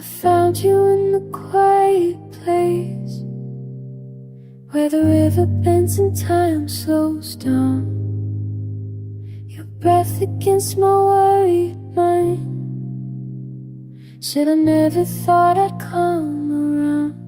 I found you in the quiet place where the river bends and time slows down. Your breath against my worried mind. Said I never thought I'd come around.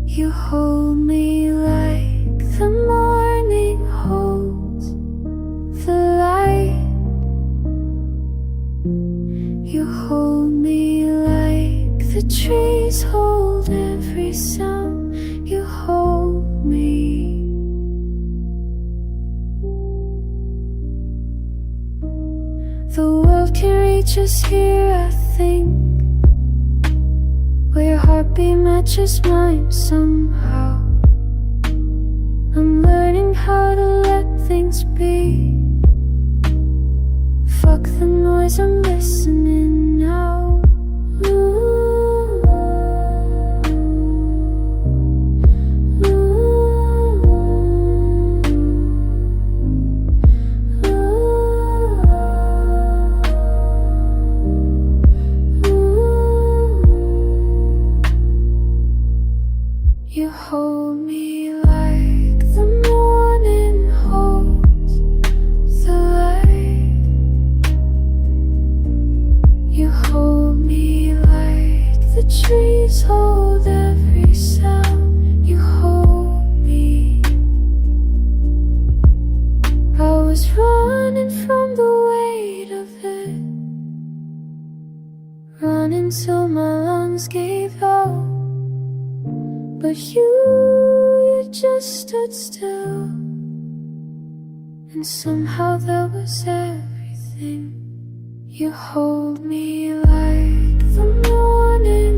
You hold me like the morning holds the light. You hold me like the trees hold every sound. You hold me. The world can reach us here, I think, where your heartbeat matches mine somehow. I'm learning how to let things be. Fuck the noise, I'm listening now. You hold me like the morning holds the light. You hold me like the trees hold every sound. You hold me. I was running from the weight of it, running till my lungs gave out. But you just stood still, and somehow that was everything. You hold me like the morning